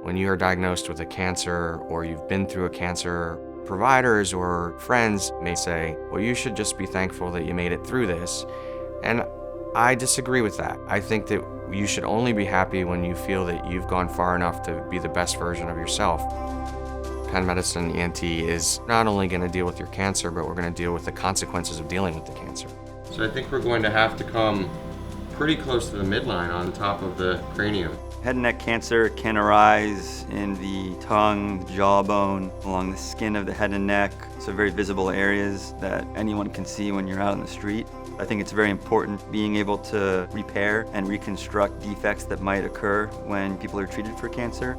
When you are diagnosed with a cancer or you've been through a cancer, providers or friends may say, well, you should just be thankful that you made it through this. And I disagree with that. I think that you should only be happy when you feel that you've gone far enough to be the best version of yourself. Penn Medicine ENT is not only going to deal with your cancer, but we're going to deal with the consequences of dealing with the cancer. So I think we're going to have to come pretty close to the midline on top of the cranium. Head and neck cancer can arise in the tongue, the jawbone, along the skin of the head and neck. So very visible areas that anyone can see when you're out in the street. I think it's very important being able to repair and reconstruct defects that might occur when people are treated for cancer.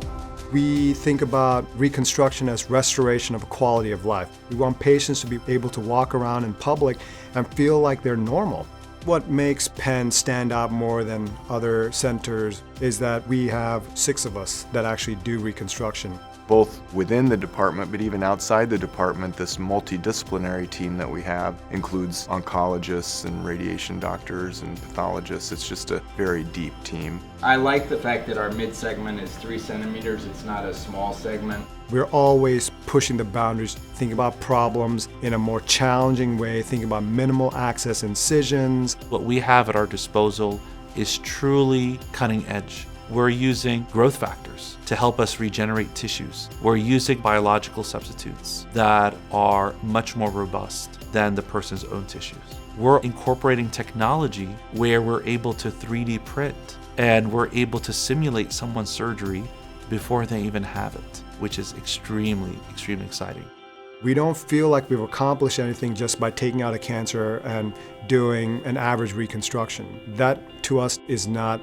We think about reconstruction as restoration of quality of life. We want patients to be able to walk around in public and feel like they're normal. What makes Penn stand out more than other centers is that we have 6 of us that actually do reconstruction. Both within the department, but even outside the department, this multidisciplinary team that we have includes oncologists and radiation doctors and pathologists. It's just a very deep team. I like the fact that our mid-segment is 3 centimeters. It's not a small segment. We're always pushing the boundaries, thinking about problems in a more challenging way, thinking about minimal access incisions. What we have at our disposal is truly cutting edge. We're using growth factors to help us regenerate tissues. We're using biological substitutes that are much more robust than the person's own tissues. We're incorporating technology where we're able to 3D print and we're able to simulate someone's surgery before they even have it, which is extremely, extremely exciting. We don't feel like we've accomplished anything just by taking out a cancer and doing an average reconstruction. That, to us, is not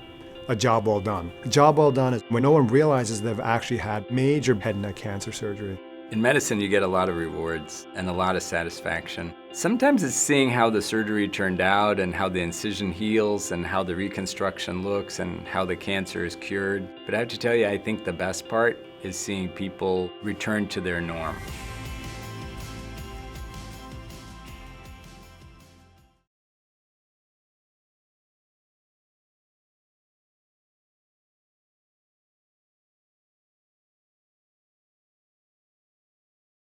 a job well done. A job well done is when no one realizes they've actually had major head and neck cancer surgery. In medicine, you get a lot of rewards and a lot of satisfaction. Sometimes it's seeing how the surgery turned out and how the incision heals and how the reconstruction looks and how the cancer is cured. But I have to tell you, I think the best part is seeing people return to their norm.